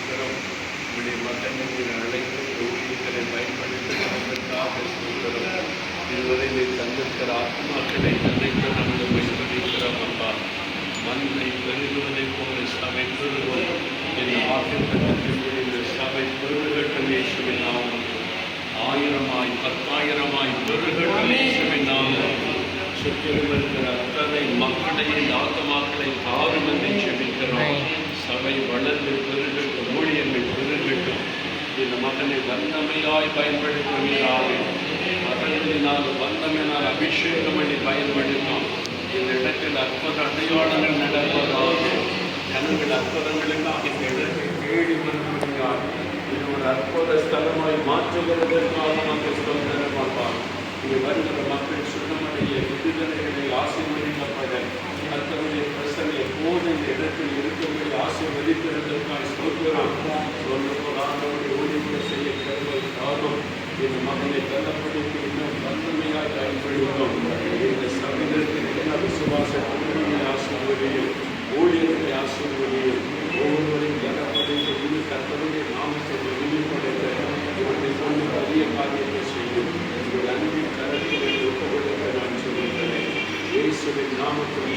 ஸ்தோத்திரம். உங்களுடைய மகனை அழைத்து ஊழியர்களை பயன்படுத்துவதற்காக ஸ்தோத்திரம். இதுவரை நீ தந்திருக்கிற ஆத்மாக்களை நினைத்து நாங்கள் வைத்திருக்கிறோம் அப்பா. மண்ணை பெருகுவதை போல சபை பெருகும். இந்த வாக்குத்தத்தத்தின்படி இந்த சபை பெருகட்டும் இயேசுவின் நாமம். 1000ஆய் 10,000ஆய் பெருகட்டும் இயேசுவின் நாமம். சுற்றிலும் இருக்கிற அத்தனை மக்களையும் ஆத்மாக்களை தாரும் என்று ஜெபிக்கிறோம். சபை வளர்ந்து பெருகட்டும், ஊழியர்கள் பெருகட்டும். இந்த மகனை வல்லமையாய் பயன்படுத்துவீராக. மகனினால் வல்லமையினால் அபிஷேகம் பண்ணி பயன்படுத்தும். இந்த இடத்தில் அற்புத அடையாளங்கள் நடப்பதாக. ஜனங்கள் அற்புதங்களுக்காக இந்த இடத்தை தேடி வருவதற்காக இது ஒரு அற்புத ஸ்தலமாய் மாற்றுவதற்காக நாங்கள் சொல்கிறோம். இங்கே வருகிற மக்கள் சுத்தமடைய விடுதலைகளை ஆசீர்வதிக்கப்பட கர்த்தருடைய பிரசனை எப்போது இந்த இடத்தில் இருக்கும்படி ஆசீர்வதிக்கிறதற்காக ஸ்தோத்திரம். சொல்லப்படாதவரை ஊழியர்களை செய்ய கருவை தாரும். இந்த மகனை பலப்படுத்தி இன்னும் வல்லமையாய் பயன்படுத்தும். இந்த சபையினருக்கு என்ன விசுவாசத்தை ஆசீர்வதியும், ஊழியர்களை ஆசீர்வதியும். ஒவ்வொருவரையும் கனப்படுத்தி இது கர்த்தருடைய நாமத்தை வெளிப்படுத்த இவர்களை கொண்டு பெரிய காரியத்தை செய்யும். உங்கள் அன்பின் கரத்தில் ஒப்புக்கொடுக்க நான் சொல்லுகிறேன். இயேசுவின் நாமத்தில்